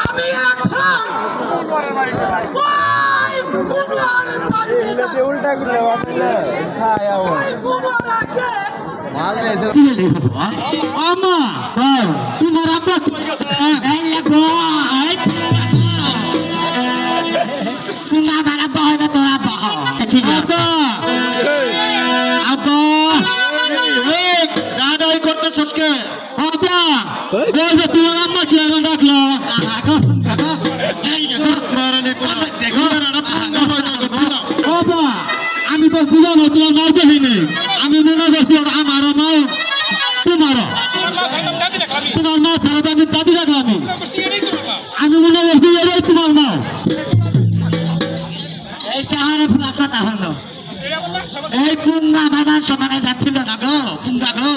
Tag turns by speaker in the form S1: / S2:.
S1: আমি এখন
S2: উল্টা করলে
S3: তোমার আব্বা আমার আব্বা হয় না তোর আব্বা ঠিক আছে আব্বা রাডাই করতে সসকে আব্বা বলছে তোমার আম্মা কি এখন ডাকলো বাবা আমি তো বুঝাবো তোমার মাও দেখি নেই আমি মনে করছি আমার মাও তোমারও তোমার মা ছাড়া তো আমি দাবি রাখলাম আমি মনে করছি এটাই তোমার মাও এই সাহারে ফুলা কথা হলো এই পুঙ্গা আমার মান সমানে যাচ্ছিল না গো পুঙ্গা গো